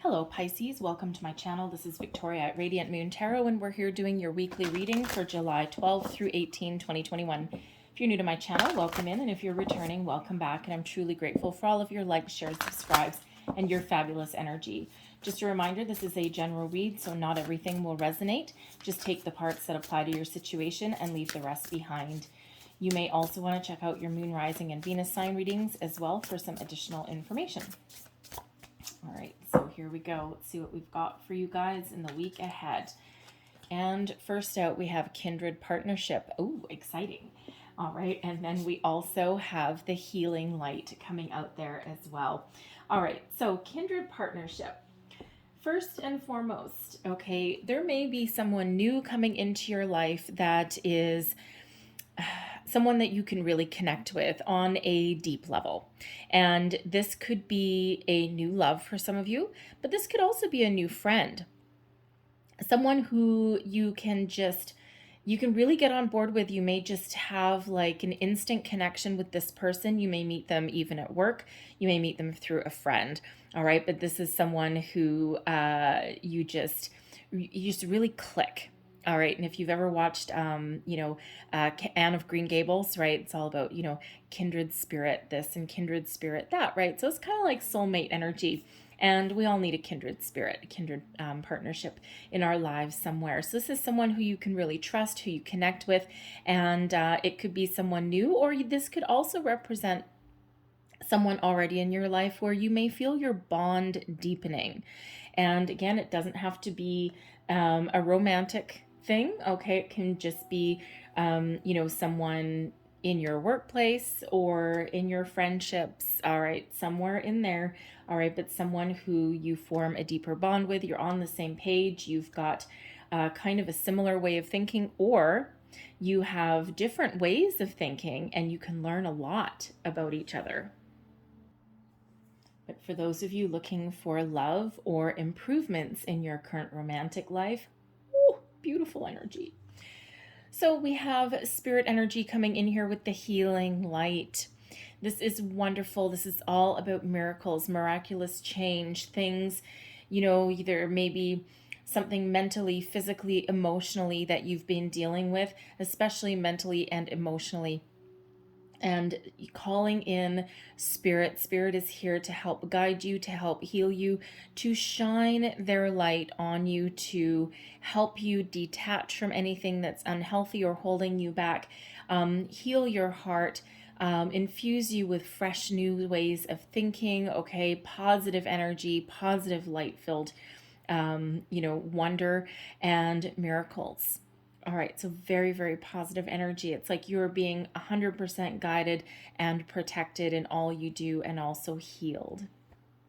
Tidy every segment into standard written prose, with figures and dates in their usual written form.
Hello Pisces, welcome to my channel. This is Victoria at Radiant Moon Tarot, and we're here doing your weekly reading for July 12 through 18, 2021. If you're new to my channel, welcome in, and if you're returning, welcome back. And I'm truly grateful for all of your likes, shares, subscribes, and your fabulous energy. Just a reminder, this is a general read, so not everything will resonate. Just take the parts that apply to your situation and leave the rest behind. You may also want to check out your moon, rising, and Venus sign readings as well for some additional information. All right, so here we go. Let's see what we've got for you guys in the week ahead. And first out, we have Kindred Partnership. Oh, exciting. All right, and then we also have the Healing Light coming out there as well. All right, so Kindred Partnership. First and foremost, okay, there may be someone new coming into your life that is someone that you can really connect with on a deep level. And this could be a new love for some of you, but this could also be a new friend. Someone who you can really get on board with. You may just have like an instant connection with this person. You may meet them even at work. You may meet them through a friend. All right. But this is someone who you just really click. All right. And if you've ever watched, Anne of Green Gables, right, it's all about, kindred spirit this and kindred spirit that, right? So it's kind of like soulmate energy. And we all need a kindred spirit, a kindred partnership in our lives somewhere. So this is someone who you can really trust, who you connect with. And it could be someone new, or this could also represent someone already in your life where you may feel your bond deepening. And again, it doesn't have to be a romantic thing. Okay, it can just be someone in your workplace or in your friendships. All right, somewhere in there. All right, but someone who you form a deeper bond with. You're on the same page. You've got kind of a similar way of thinking, or you have different ways of thinking, and you can learn a lot about each other. But for those of you looking for love or improvements in your current romantic life, beautiful energy. So we have spirit energy coming in here with the Healing Light. This is wonderful. This is all about miracles, miraculous change, things, either maybe something mentally, physically, emotionally that you've been dealing with, especially mentally and emotionally. And calling in spirit. Spirit is here to help guide you, to help heal you, to shine their light on you, to help you detach from anything that's unhealthy or holding you back, heal your heart, infuse you with fresh new ways of thinking, okay, positive energy, positive light-filled, wonder and miracles. All right, so very, very positive energy. It's like you're being 100% guided and protected in all you do, and also healed.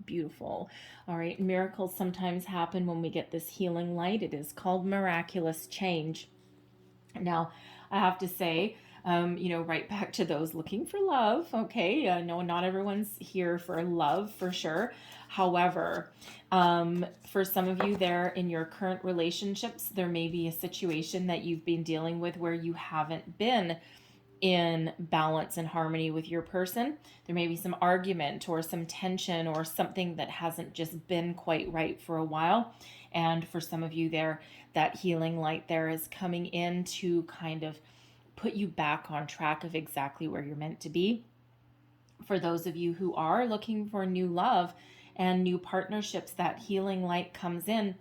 Beautiful. All right, miracles sometimes happen when we get this healing light. It is called miraculous change. Now, I have to say, right back to those looking for love. Okay, no, not everyone's here for love for sure. However, for some of you there in your current relationships, there may be a situation that you've been dealing with where you haven't been in balance and harmony with your person. There may be some argument or some tension or something that hasn't just been quite right for a while. And for some of you there, that healing light there is coming in to kind of put you back on track of exactly where you're meant to be. For those of you who are looking for new love and new partnerships, that healing light comes in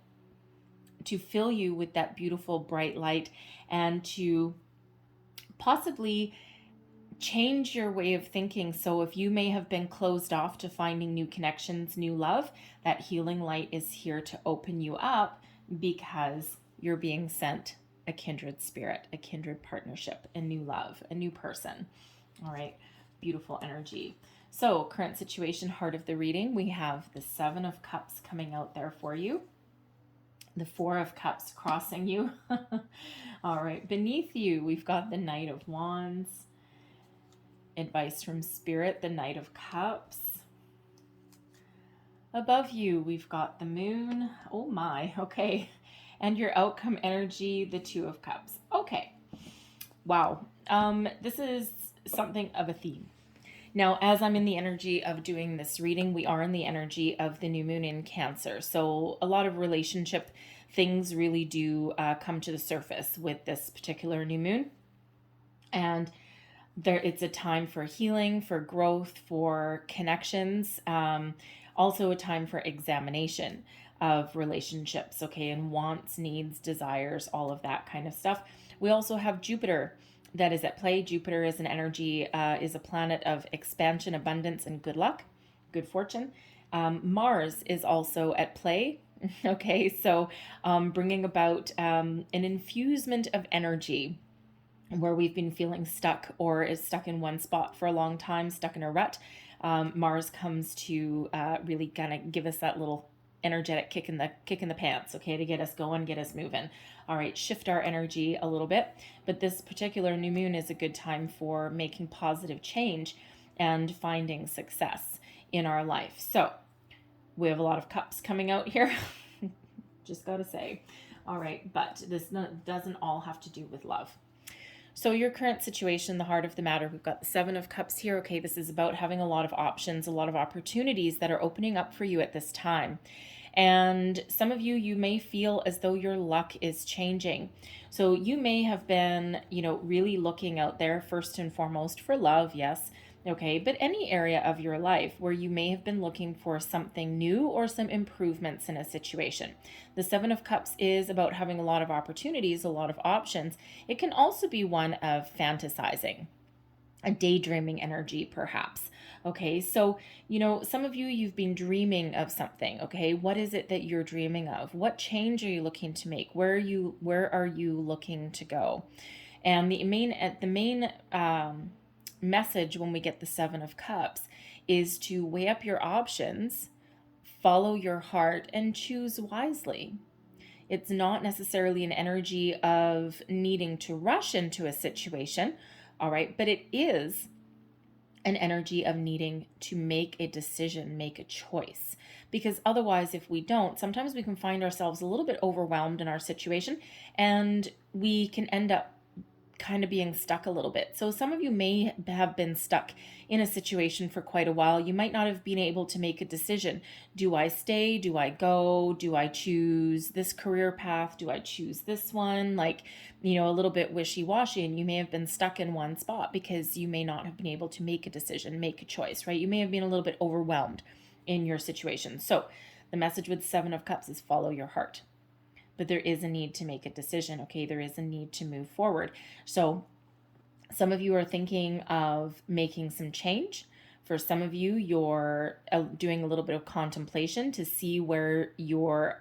to fill you with that beautiful bright light and to possibly change your way of thinking. So if you may have been closed off to finding new connections, new love, that healing light is here to open you up because you're being sent a kindred spirit, a kindred partnership, a new love, a new person. All right, beautiful energy. So current situation, heart of the reading, we have the 7 of Cups coming out there for you. The 4 of Cups crossing you. All right, beneath you, we've got the Knight of Wands. Advice from Spirit, the Knight of Cups. Above you, we've got the Moon. Oh my, okay. And your outcome energy, the 2 of Cups. Okay. Wow. This is something of a theme. Now, as I'm in the energy of doing this reading, we are in the energy of the new moon in Cancer. So a lot of relationship things really do come to the surface with this particular new moon. And it's a time for healing, for growth, for connections, also a time for examination of relationships, okay, and wants, needs, desires, all of that kind of stuff. We also have Jupiter that is at play. Jupiter is an energy, is a planet of expansion, abundance, and good luck, good fortune. Mars is also at play. Okay, so bringing about an infusement of energy where we've been feeling stuck or is stuck in one spot for a long time, stuck in a rut. Mars comes to really kind of give us that little energetic kick in the pants, okay, to get us going, get us moving. All right, shift our energy a little bit. But this particular new moon is a good time for making positive change and finding success in our life. So we have a lot of cups coming out here. Just gotta say. All right, but this doesn't all have to do with love. So your current situation, the heart of the matter, we've got the Seven of Cups here. Okay, this is about having a lot of options, a lot of opportunities that are opening up for you at this time. And some of you may feel as though your luck is changing. So you may have been, really looking out there first and foremost for love, yes. Okay, but any area of your life where you may have been looking for something new or some improvements in a situation. The Seven of Cups is about having a lot of opportunities, a lot of options. It can also be one of fantasizing, a daydreaming energy perhaps. Okay, so, some of you've been dreaming of something. Okay, what is it that you're dreaming of? What change are you looking to make? Where are you looking to go? And the main message when we get the Seven of Cups is to weigh up your options, follow your heart, and choose wisely. It's not necessarily an energy of needing to rush into a situation, all right, but it is an energy of needing to make a decision, make a choice. Because otherwise, if we don't, sometimes we can find ourselves a little bit overwhelmed in our situation and we can end up kind of being stuck a little bit. So some of you may have been stuck in a situation for quite a while. You might not have been able to make a decision. Do I stay? Do I go? Do I choose this career path? Do I choose this one? A little bit wishy-washy, and you may have been stuck in one spot because you may not have been able to make a decision, make a choice, right? You may have been a little bit overwhelmed in your situation. So the message with Seven of Cups is follow your heart. But there is a need to make a decision, okay? There is a need to move forward. So some of you are thinking of making some change. For some of you, you're doing a little bit of contemplation to see where you're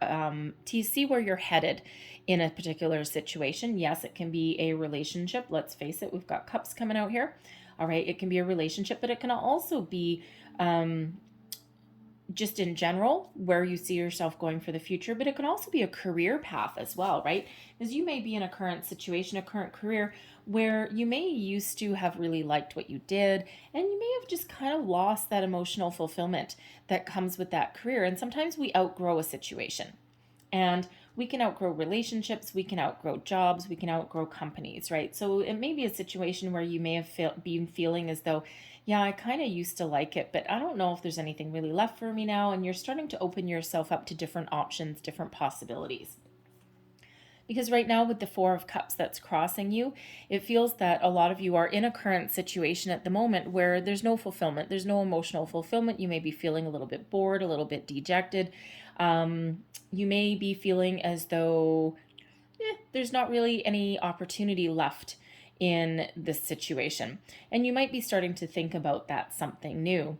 headed in a particular situation. Yes, it can be a relationship. Let's face it, we've got cups coming out here. All right, it can be a relationship, but it can also be just in general, where you see yourself going for the future, but it can also be a career path as well, right? Because you may be in a current situation, a current career, where you may used to have really liked what you did, and you may have just kind of lost that emotional fulfillment that comes with that career. And sometimes we outgrow a situation. And we can outgrow relationships, we can outgrow jobs, we can outgrow companies, right? So it may be a situation where you may have been feeling as though, yeah, I kind of used to like it, but I don't know if there's anything really left for me now. And you're starting to open yourself up to different options, different possibilities. Because right now with the Four of Cups that's crossing you, it feels that a lot of you are in a current situation at the moment where there's no fulfillment. There's no emotional fulfillment. You may be feeling a little bit bored, a little bit dejected. You may be feeling as though there's not really any opportunity left in this situation. And you might be starting to think about that something new.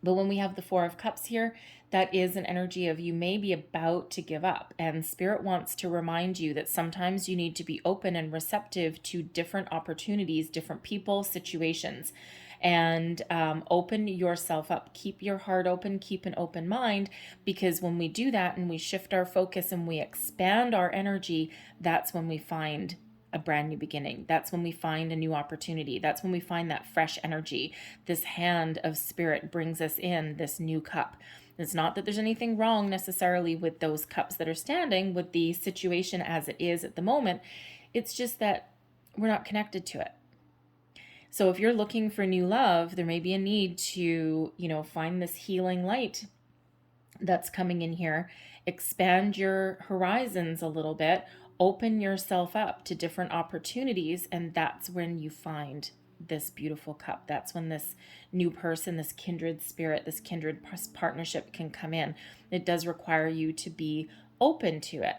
But when we have the Four of Cups here, that is an energy of you may be about to give up. And Spirit wants to remind you that sometimes you need to be open and receptive to different opportunities, different people, situations, and open yourself up. Keep your heart open, keep an open mind, because when we do that and we shift our focus and we expand our energy, that's when we find a brand new beginning. That's when we find a new opportunity. That's when we find that fresh energy. This hand of Spirit brings us in this new cup. It's not that there's anything wrong necessarily with those cups that are standing, with the situation as it is at the moment. It's just that we're not connected to it. So if you're looking for new love, there may be a need to, find this healing light that's coming in here. Expand your horizons a little bit, open yourself up to different opportunities, and that's when you find this beautiful cup. That's when this new person, this kindred spirit, this kindred partnership can come in. It does require you to be open to it.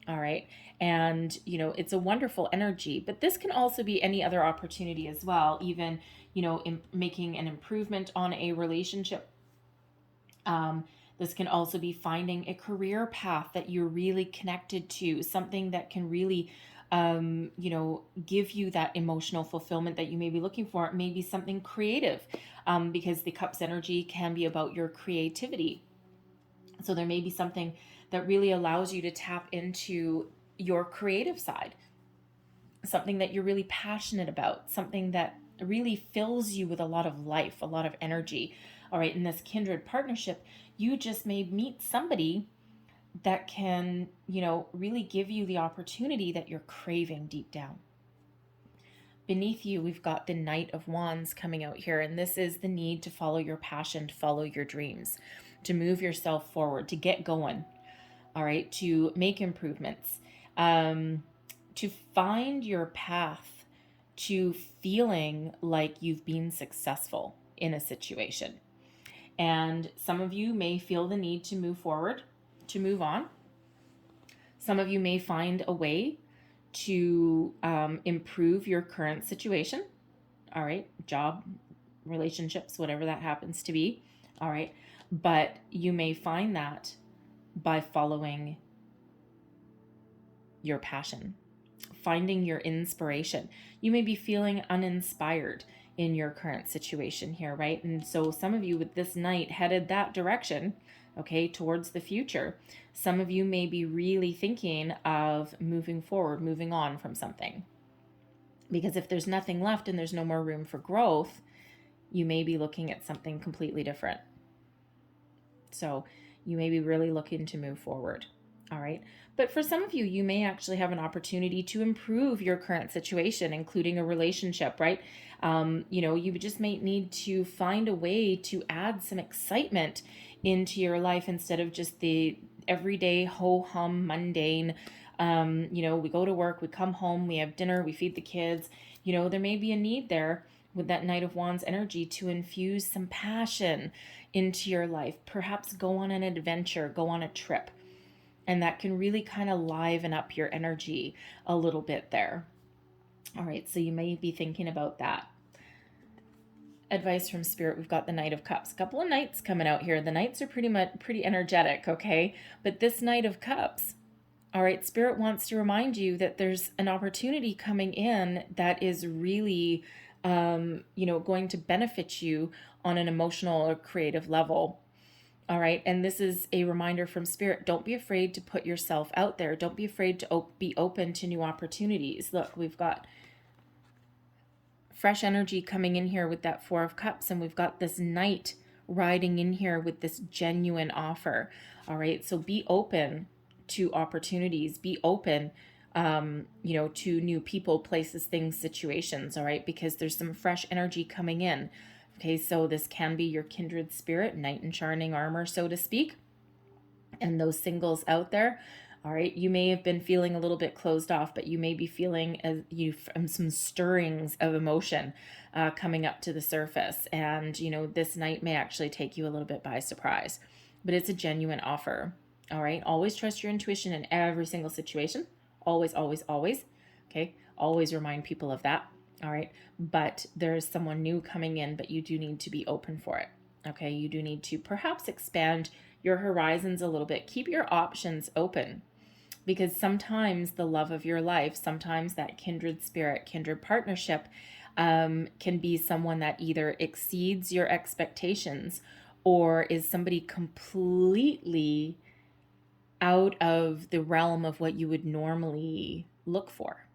All right. And, it's a wonderful energy, but this can also be any other opportunity as well, even, making an improvement on a relationship. This can also be finding a career path that you're really connected to, something that can really, give you that emotional fulfillment that you may be looking for. It may be something creative, because the cup's energy can be about your creativity. So there may be something that really allows you to tap into your creative side, something that you're really passionate about, something that really fills you with a lot of life, a lot of energy. All right, in this kindred partnership, you just may meet somebody that can, really give you the opportunity that you're craving deep down. Beneath you, we've got the Knight of Wands coming out here, and this is the need to follow your passion, to follow your dreams, to move yourself forward, to get going, all right, to make improvements, to find your path to feeling like you've been successful in a situation. And some of you may feel the need to move forward, to move on. Some of you may find a way to improve your current situation. All right, job, relationships, whatever that happens to be. All right, but you may find that by following your passion, finding your inspiration. You may be feeling uninspired in your current situation here, right? And so some of you with this Knight headed that direction, okay, towards the future. Some of you may be really thinking of moving forward, moving on from something. Because if there's nothing left and there's no more room for growth, you may be looking at something completely different. So you may be really looking to move forward. All right. But for some of you, you may actually have an opportunity to improve your current situation, including a relationship, right? You just may need to find a way to add some excitement into your life instead of just the everyday ho-hum mundane. We go to work, we come home, we have dinner, we feed the kids. There may be a need there with that Knight of Wands energy to infuse some passion into your life. Perhaps go on an adventure, go on a trip. And that can really kind of liven up your energy a little bit there. All right, so you may be thinking about that. Advice from Spirit, we've got the Knight of Cups. A couple of Knights coming out here. The Knights are pretty energetic, okay? But this Knight of Cups, all right, Spirit wants to remind you that there's an opportunity coming in that is really, going to benefit you on an emotional or creative level. All right. And this is a reminder from Spirit. Don't be afraid to put yourself out there. Don't be afraid to be open to new opportunities. Look, we've got fresh energy coming in here with that Four of Cups. And we've got this Knight riding in here with this genuine offer. All right. So be open to opportunities. Be open, to new people, places, things, situations. All right. Because there's some fresh energy coming in. Okay, so this can be your kindred spirit, knight in shining armor, so to speak. And those singles out there, all right, you may have been feeling a little bit closed off, but you may be feeling some stirrings of emotion coming up to the surface. And, this Knight may actually take you a little bit by surprise, but it's a genuine offer. All right, always trust your intuition in every single situation. Always, always, always. Okay, always remind people of that. All right. But there's someone new coming in, but you do need to be open for it. Okay. You do need to perhaps expand your horizons a little bit. Keep your options open, because sometimes the love of your life, sometimes that kindred spirit, kindred partnership can be someone that either exceeds your expectations or is somebody completely out of the realm of what you would normally look for.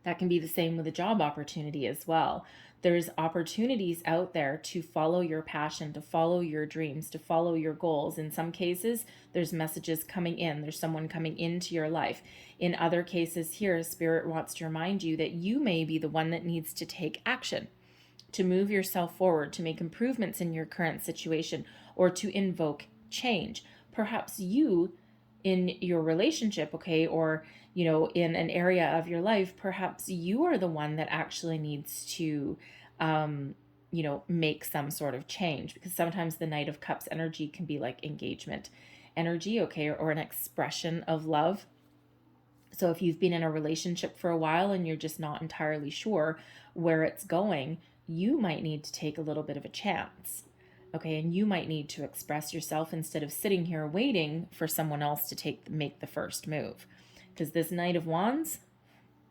That can be the same with a job opportunity as well. There's opportunities out there to follow your passion, to follow your dreams, to follow your goals. In some cases, there's messages coming in. There's someone coming into your life. In other cases here, Spirit wants to remind you that you may be the one that needs to take action, to move yourself forward, to make improvements in your current situation, or to invoke change. Perhaps you in your relationship, okay, or in an area of your life, perhaps you are the one that actually needs to make some sort of change, because sometimes the Knight of Cups energy can be like engagement energy, okay, or an expression of love. So if you've been in a relationship for a while and you're just not entirely sure where it's going, you might need to take a little bit of a chance. Okay, and you might need to express yourself instead of sitting here waiting for someone else to make the first move. Because this Knight of Wands,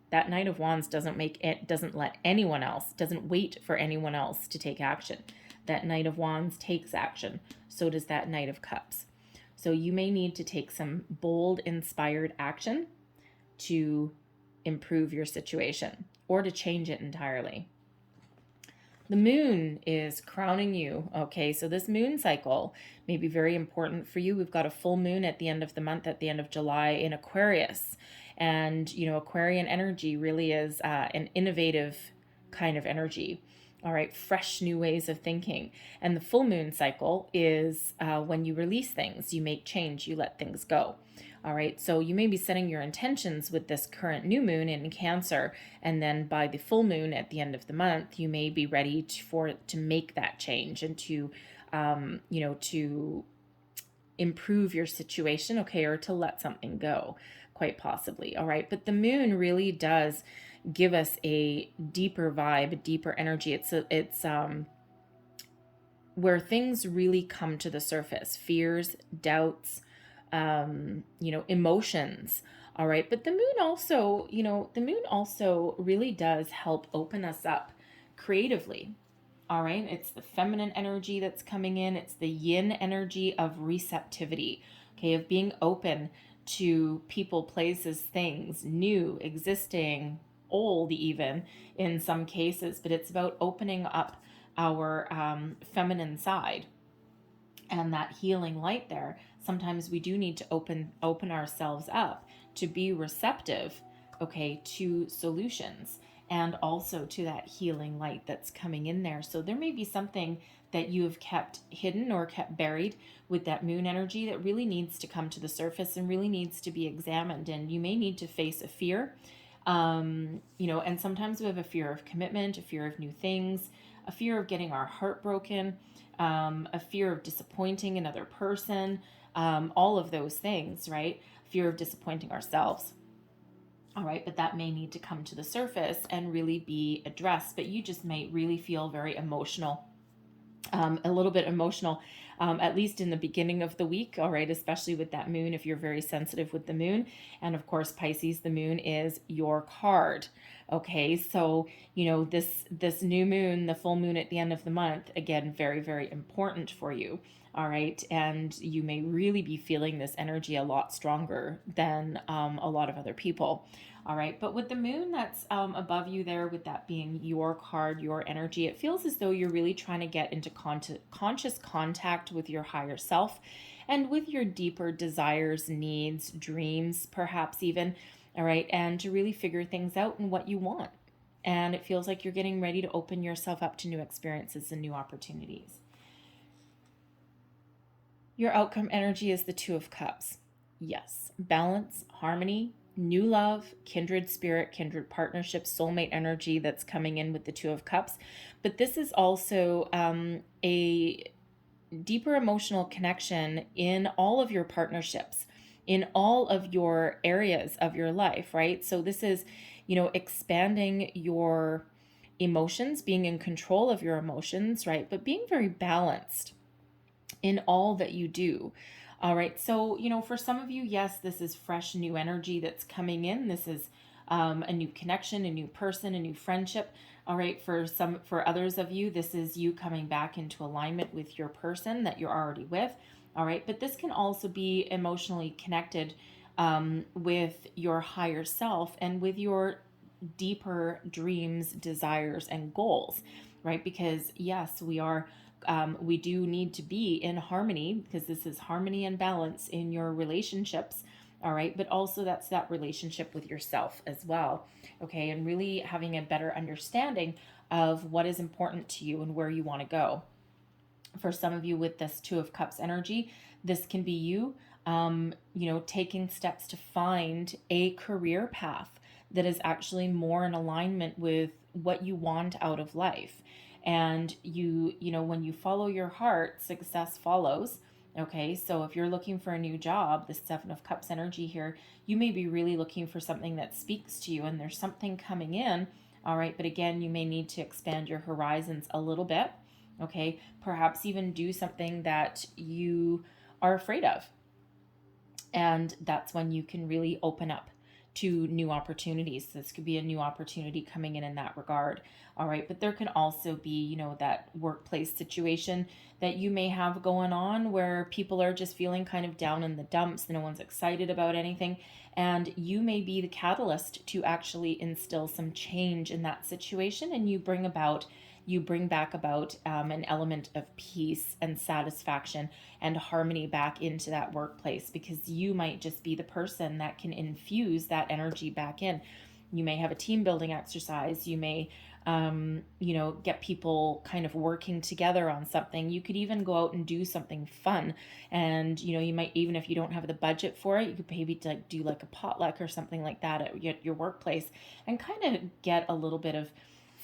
that Knight of Wands doesn't let anyone else, doesn't wait for anyone else to take action. That Knight of Wands takes action. So does that Knight of Cups. So you may need to take some bold, inspired action to improve your situation or to change it entirely. The moon is crowning you, okay? So this moon cycle may be very important for you. We've got a full moon at the end of the month, at the end of July in Aquarius. And, Aquarian energy really is an innovative kind of energy. All right, fresh new ways of thinking. And the full moon cycle is when you release things, you make change, you let things go. All right, so you may be setting your intentions with this current new moon in Cancer, and then by the full moon at the end of the month, you may be ready to make that change and to, to improve your situation, okay, or to let something go, quite possibly. All right, but the moon really does give us a deeper vibe, a deeper energy. It's where things really come to the surface: fears, doubts, emotions. All right. But the moon also really does help open us up creatively. All right. It's the feminine energy that's coming in. It's the yin energy of receptivity. Okay. Of being open to people, places, things, new, existing, old, even in some cases. But it's about opening up our feminine side and that healing light there. Sometimes we do need to open ourselves up to be receptive, okay, to solutions and also to that healing light that's coming in there. So there may be something that you have kept hidden or kept buried with that moon energy that really needs to come to the surface and really needs to be examined. And you may need to face a fear, and sometimes we have a fear of commitment, a fear of new things, a fear of getting our heart broken, a fear of disappointing another person, all of those things, right? Fear of disappointing ourselves. All right, but that may need to come to the surface and really be addressed. But you just may really feel very emotional, a little bit emotional, at least in the beginning of the week. All right, especially with that moon, if you're very sensitive with the moon. And of course, Pisces, the moon is your card. Okay, so this new moon, the full moon at the end of the month, again, very, very important for you. All right, and you may really be feeling this energy a lot stronger than a lot of other people. All right, but with the moon that's above you there, with that being your card, your energy, it feels as though you're really trying to get into conscious contact with your higher self and with your deeper desires, needs, dreams, perhaps even. All right, and to really figure things out and what you want. And it feels like you're getting ready to open yourself up to new experiences and new opportunities. Your outcome energy is the Two of Cups. Yes, balance, harmony, new love, kindred spirit, kindred partnership, soulmate energy that's coming in with the Two of Cups. But this is also a deeper emotional connection in all of your partnerships, in all of your areas of your life, right? So this is, expanding your emotions, being in control of your emotions, right? But being very balanced in all that you do. All right. So, for some of you, yes, this is fresh, new energy that's coming in. This is a new connection, a new person, a new friendship. All right. For others of you, this is you coming back into alignment with your person that you're already with. All right. But this can also be emotionally connected with your higher self and with your deeper dreams, desires, and goals, right? Because yes, we do need to be in harmony, because this is harmony and balance in your relationships. All right. But also that's that relationship with yourself as well. Okay. And really having a better understanding of what is important to you and where you want to go. For some of you with this Two of Cups energy, this can be you, taking steps to find a career path that is actually more in alignment with what you want out of life. And when you follow your heart, success follows. Okay, so if you're looking for a new job, the Seven of Cups energy here, you may be really looking for something that speaks to you, and there's something coming in. All right, but again, you may need to expand your horizons a little bit. Okay, perhaps even do something that you are afraid of. And that's when you can really open up to new opportunities. This could be a new opportunity coming in that regard. All right. But there can also be, that workplace situation that you may have going on where people are just feeling kind of down in the dumps. No one's excited about anything. And you may be the catalyst to actually instill some change in that situation. And you bring back about an element of peace and satisfaction and harmony back into that workplace, because you might just be the person that can infuse that energy back in. You may have a team building exercise. You may, get people kind of working together on something. You could even go out and do something fun. And, you might, even if you don't have the budget for it, you could maybe do like a potluck or something like that at your workplace, and kind of get a little bit of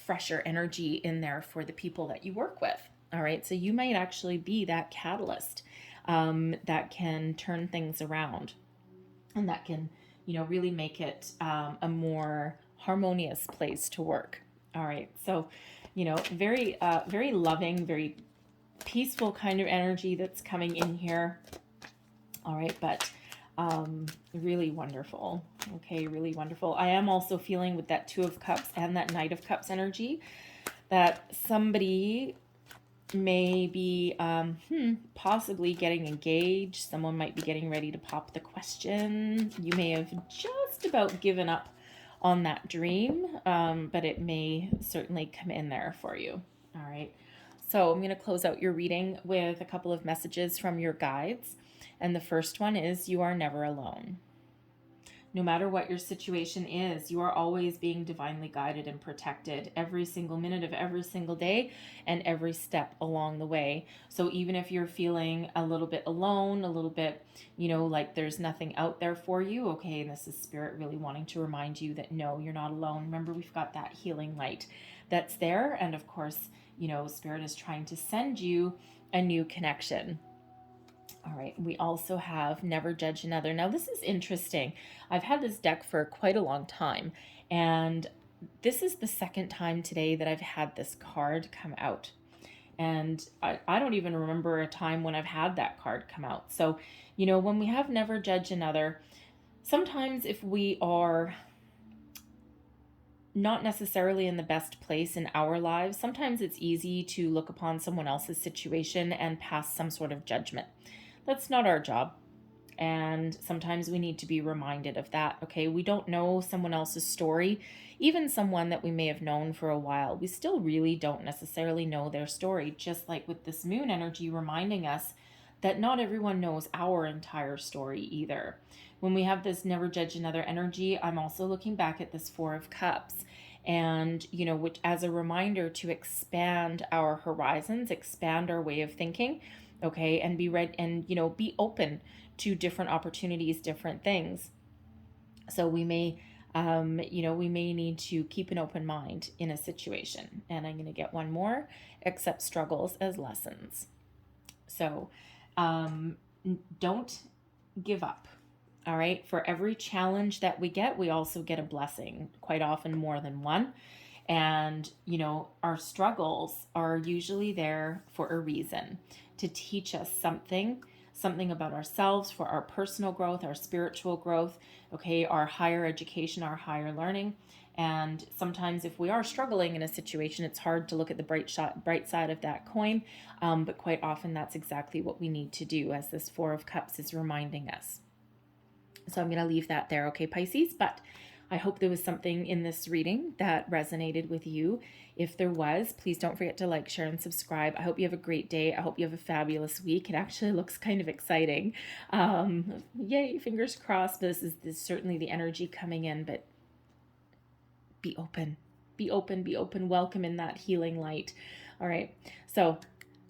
fresher energy in there for the people that you work with. All right. So you might actually be that catalyst that can turn things around, and that can, really make it a more harmonious place to work. All right. So, very, very loving, very peaceful kind of energy that's coming in here. All right. But really wonderful. Okay, really wonderful. I am also feeling with that Two of Cups and that Knight of Cups energy that somebody may be possibly getting engaged. Someone might be getting ready to pop the question. You may have just about given up on that dream, but it may certainly come in there for you. All right. So I'm going to close out your reading with a couple of messages from your guides. And the first one is, you are never alone. No matter what your situation is, you are always being divinely guided and protected every single minute of every single day and every step along the way. So even if you're feeling a little bit alone, a little bit, like there's nothing out there for you, okay, and this is Spirit really wanting to remind you that no, you're not alone. Remember, we've got that healing light that's there. And of course, Spirit is trying to send you a new connection. All right, we also have Never Judge Another. Now, this is interesting. I've had this deck for quite a long time, and this is the second time today that I've had this card come out. And I don't even remember a time when I've had that card come out. So, when we have Never Judge Another, sometimes if we are not necessarily in the best place in our lives, sometimes it's easy to look upon someone else's situation and pass some sort of judgment. That's not our job. And sometimes we need to be reminded of that. Okay, we don't know someone else's story, even someone that we may have known for a while. We still really don't necessarily know their story, just like with this moon energy reminding us that not everyone knows our entire story either. When we have this Never Judge Another energy, I'm also looking back at this Four of Cups, and which as a reminder to expand our horizons, expand our way of thinking. Okay, and be ready, and be open to different opportunities, different things. So we may need to keep an open mind in a situation. And I'm going to get one more: accept struggles as lessons. So don't give up. All right, for every challenge that we get, we also get a blessing, quite often more than one. And our struggles are usually there for a reason, to teach us something about ourselves, for our personal growth, our spiritual growth, okay, our higher education, our higher learning. And sometimes if we are struggling in a situation, it's hard to look at the bright side of that coin. But quite often that's exactly what we need to do, as this Four of Cups is reminding us. So I'm going to leave that there, okay, Pisces? But I hope there was something in this reading that resonated with you. If there was, please don't forget to like, share, and subscribe. I hope you have a great day. I hope you have a fabulous week. It actually looks kind of exciting. Yay, fingers crossed. This is certainly the energy coming in, but be open. Be open, be open. Welcome in that healing light. All right. So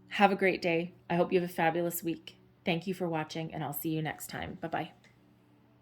have a great day. I hope you have a fabulous week. Thank you for watching, and I'll see you next time. Bye-bye.